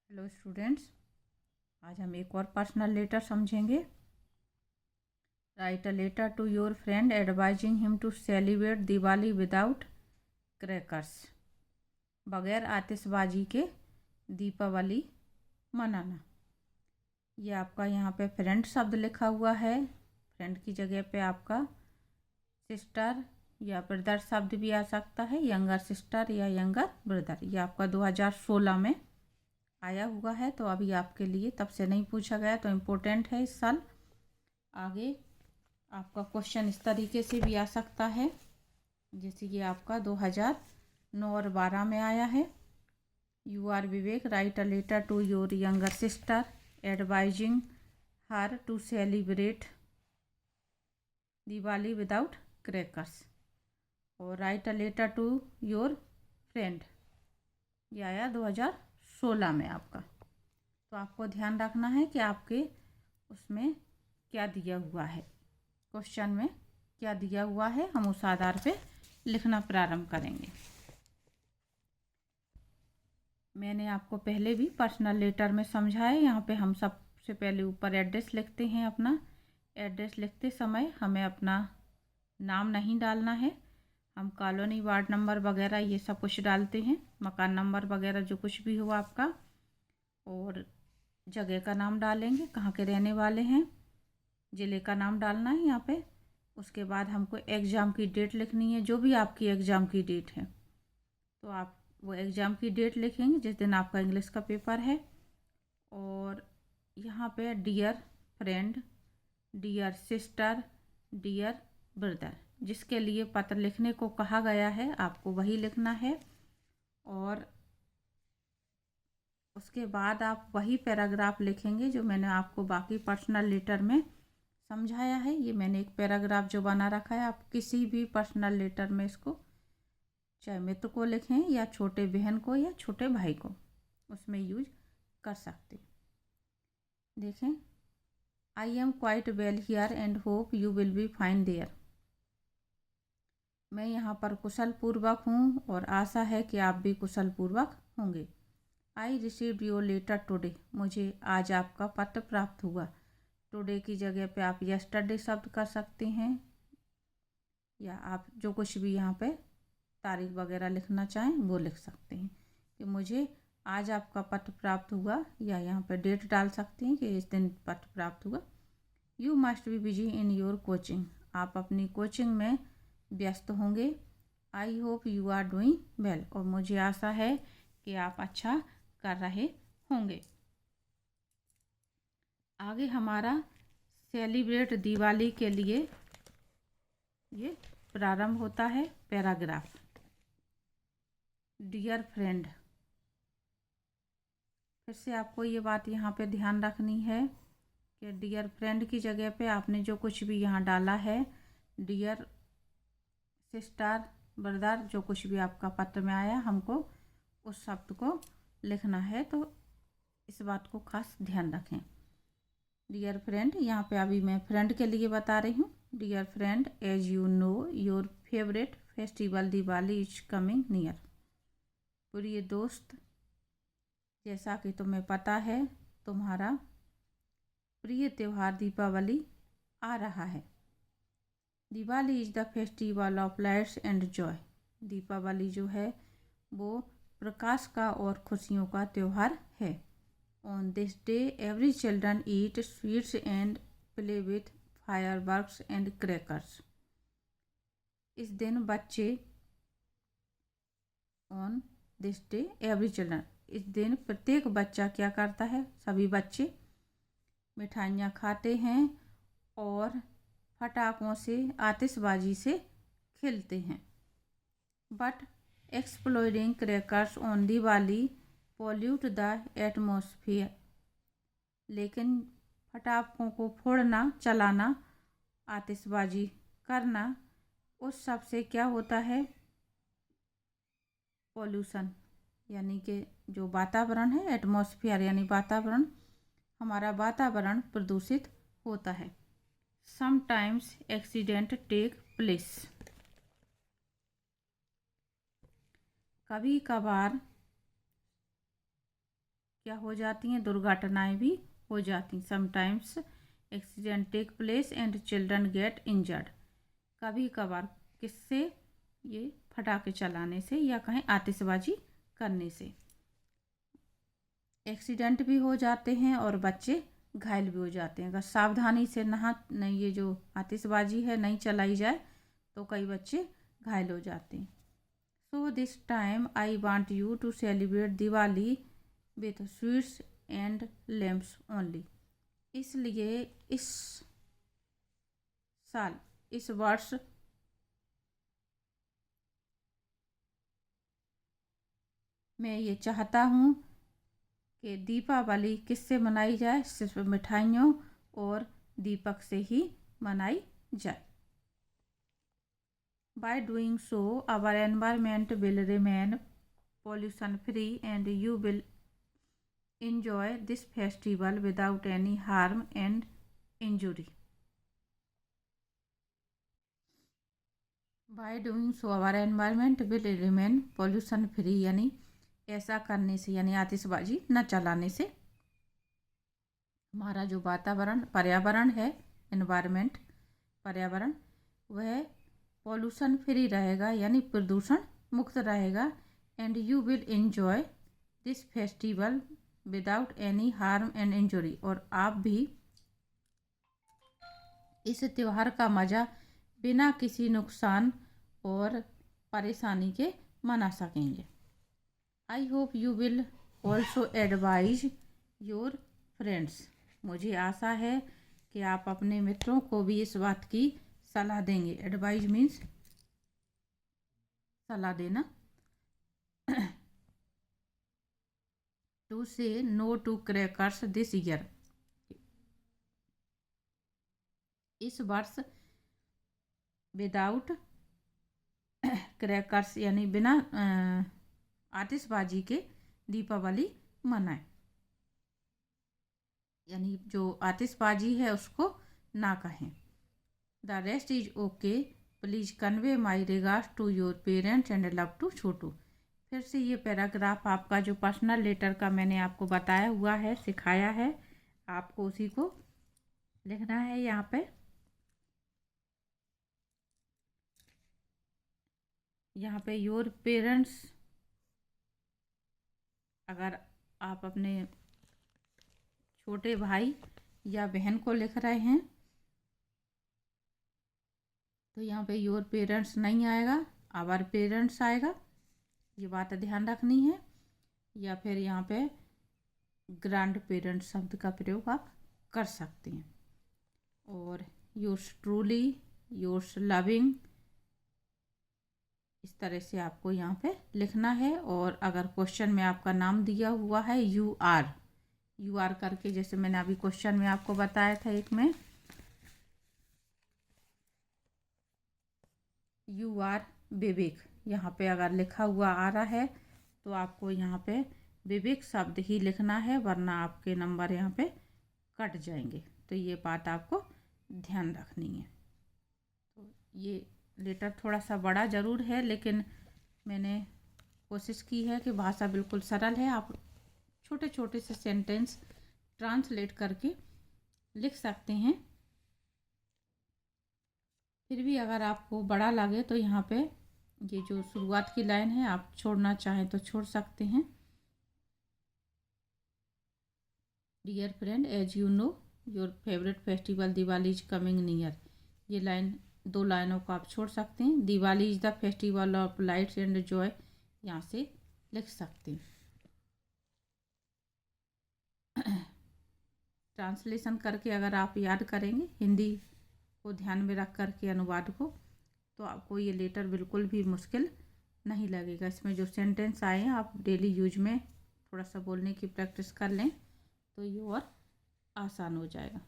Hello students, आज हम एक और पर्सनल लेटर समझेंगे। Write a letter to your friend advising him to celebrate Diwali without crackers. बगैर आतिशबाजी के दीपावली मनाना। ये आपका यहाँ पे फ्रेंड शब्द लिखा हुआ है। फ्रेंड की जगह पे आपका सिस्टर या ब्रदर शब्द भी आ सकता है, यंगर सिस्टर या यंगर ब्रदर। ये आपका 2016 में आया हुआ है, तो अभी आपके लिए तब से नहीं पूछा गया, तो इम्पोर्टेंट है इस साल। आगे आपका क्वेश्चन इस तरीके से भी आ सकता है, जैसे ये आपका 2009 और 12 में आया है। You are Vivek, write a letter to your younger sister advising her to celebrate Diwali without crackers. और write a letter to your friend, ये आया 2016 में आपका। तो आपको ध्यान रखना है कि आपके उसमें क्या दिया हुआ है, क्वेश्चन में क्या दिया हुआ है, हम उस आधार पे लिखना प्रारंभ करेंगे। मैंने आपको पहले भी पर्सनल लेटर में समझाया। यहाँ पे हम सबसे पहले ऊपर एड्रेस लिखते हैं अपना। एड्रेस लिखते समय हमें अपना नाम नहीं डालना है, हम कॉलोनी, वार्ड नंबर वगैरह ये सब कुछ डालते हैं, मकान नंबर वगैरह जो कुछ भी हो आपका, और जगह का नाम डालेंगे, कहाँ के रहने वाले हैं, ज़िले का नाम डालना है यहाँ पे। उसके बाद हमको एग्ज़ाम की डेट लिखनी है, जो भी आपकी एग्ज़ाम की डेट है, तो आप वो एग्ज़ाम की डेट लिखेंगे जिस दिन आपका इंग्लिश का पेपर है। और यहाँ पे dear friend, dear sister, dear brother, जिसके लिए पत्र लिखने को कहा गया है आपको वही लिखना है। और उसके बाद आप वही पैराग्राफ लिखेंगे जो मैंने आपको बाकी पर्सनल लेटर में समझाया है। ये मैंने एक पैराग्राफ जो बना रखा है, आप किसी भी पर्सनल लेटर में इसको, चाहे मित्र को लिखें या छोटे बहन को या छोटे भाई को, उसमें यूज कर सकते। देखें, I am quite well here and hope you will be fine there. मैं यहाँ पर कुशल पूर्वक हूँ और आशा है कि आप भी कुशल पूर्वक होंगे। I received your letter today, मुझे आज आपका पत्र प्राप्त हुआ। टुडे की जगह पे आप यस्टरडे शब्द कर सकते हैं, या आप जो कुछ भी यहाँ पे तारीख वगैरह लिखना चाहें वो लिख सकते हैं कि मुझे आज आपका पत्र प्राप्त हुआ, या यहाँ पे डेट डाल सकते हैं कि इस दिन पत्र प्राप्त हुआ। You must be busy in your coaching, आप अपनी कोचिंग में व्यस्त होंगे। I hope you are doing well, और मुझे आशा है कि आप अच्छा कर रहे होंगे। आगे हमारा सेलिब्रेट दिवाली के लिए ये प्रारंभ होता है पैराग्राफ। डियर फ्रेंड, फिर से आपको ये बात यहाँ पे ध्यान रखनी है कि डियर फ्रेंड की जगह पे आपने जो कुछ भी यहाँ डाला है, डियर सिस्टर, ब्रदर, जो कुछ भी आपका पत्र में आया, हमको उस शब्द को लिखना है। तो इस बात को खास ध्यान रखें। डियर फ्रेंड, यहाँ पे अभी मैं फ्रेंड के लिए बता रही हूँ। Dear friend, as you know your favourite festival Diwali is coming near. प्रिय दोस्त, जैसा कि तुम्हें पता है तुम्हारा प्रिय त्यौहार दीपावली आ रहा है। Diwali is the festival of lights and joy. Deepawali जो है वो प्रकाश का और खुशियों का त्यौहार है। On this day every children eat sweets and play with fireworks and crackers. इस दिन बच्चे, on this day every children, इस दिन प्रत्येक बच्चा क्या करता है, सभी बच्चे मिठाइयाँ खाते हैं और पटाखों से, आतिशबाजी से खेलते हैं। But exploding crackers on Diwali pollute the atmosphere. लेकिन पटाखों को फोड़ना, चलाना, आतिशबाजी करना, उस सब से क्या होता है, पोल्यूशन, यानी कि जो वातावरण है, एटमॉस्फेयर यानी वातावरण, हमारा वातावरण प्रदूषित होता है। समटाइम्स एक्सीडेंट टेक प्लेस, कभी कभार क्या हो जाती हैं, दुर्घटनाएं भी हो जाती। Sometimes accident take place and children get injured. कभी कभार किससे, ये पटाखे चलाने से या कहीं आतिशबाजी करने से एक्सीडेंट भी हो जाते हैं और बच्चे घायल भी हो जाते हैं। अगर सावधानी से नहीं ये जो आतिशबाजी है नहीं चलाई जाए तो कई बच्चे घायल हो जाते हैं। So this time I want you to celebrate Diwali with sweets and lamps only. इसलिए इस साल, इस वर्ष मैं ये चाहता हूँ कि दीपावली किससे मनाई जाए, सिर्फ मिठाइयों और दीपक से ही मनाई जाए। By doing so, our environment will remain pollution free and you will enjoy this festival without any harm and injury. By doing so, our environment will remain pollution free, यानी ऐसा करने से, यानी आतिशबाजी न चलाने से हमारा जो वातावरण, पर्यावरण है, एनवायरनमेंट, पर्यावरण, वह पॉल्यूशन फ्री रहेगा, यानी प्रदूषण मुक्त रहेगा। And you will enjoy this festival without any harm and injury, और आप भी इस त्यौहार का मज़ा बिना किसी नुकसान और परेशानी के मना सकेंगे। आई hope you will also advise your friends. मुझे आशा है कि आप अपने मित्रों को भी इस बात की सलाह देंगे। एडवाइज मीन्स सलाह देना। To say no to crackers this year. इस वर्ष विदाउट क्रैकर्स, यानी बिना आतिशबाजी के दीपावली मनाएं, यानी जो आतिशबाजी है उसको ना कहें। The rest is okay, please convey my regards to your parents and love to Chhotu. फिर से ये पैराग्राफ आपका जो पर्सनल लेटर का मैंने आपको बताया हुआ है, सिखाया है, आपको उसी को लिखना है। यहाँ पे योर पेरेंट्स, अगर आप अपने छोटे भाई या बहन को लिख रहे हैं तो यहाँ पे योर पेरेंट्स नहीं आएगा, आवर पेरेंट्स आएगा, ये बात ध्यान रखनी है। या फिर यहाँ पे ग्रैंड पेरेंट्स शब्द का प्रयोग आप कर सकते हैं। और योर्स ट्रूली, योर्स लविंग, इस तरह से आपको यहाँ पे लिखना है। और अगर क्वेश्चन में आपका नाम दिया हुआ है यू आर करके, जैसे मैंने अभी क्वेश्चन में आपको बताया था एक में, यू आर विवेक, यहाँ पे अगर लिखा हुआ आ रहा है तो आपको यहाँ पे विवेक शब्द ही लिखना है, वरना आपके नंबर यहाँ पे कट जाएंगे। तो ये बात आपको ध्यान रखनी है। तो ये लेटर थोड़ा सा बड़ा ज़रूर है, लेकिन मैंने कोशिश की है कि भाषा बिल्कुल सरल है, आप छोटे छोटे से सेंटेंस ट्रांसलेट करके लिख सकते हैं। फिर भी अगर आपको बड़ा लगे तो यहाँ पे ये जो शुरुआत की लाइन है आप छोड़ना चाहें तो छोड़ सकते हैं। Dear friend, as you know your favourite festival Diwali is coming near. ये लाइन, दो लाइनों को आप छोड़ सकते हैं। Diwali is the festival of lights and joy, यहाँ से लिख सकते हैं। ट्रांसलेशन करके अगर आप याद करेंगे हिंदी को ध्यान में रख कर के अनुवाद को, तो आपको ये लेटर बिल्कुल भी मुश्किल नहीं लगेगा। इसमें जो सेंटेंस आए हैं आप डेली यूज में थोड़ा सा बोलने की प्रैक्टिस कर लें तो ये और आसान हो जाएगा।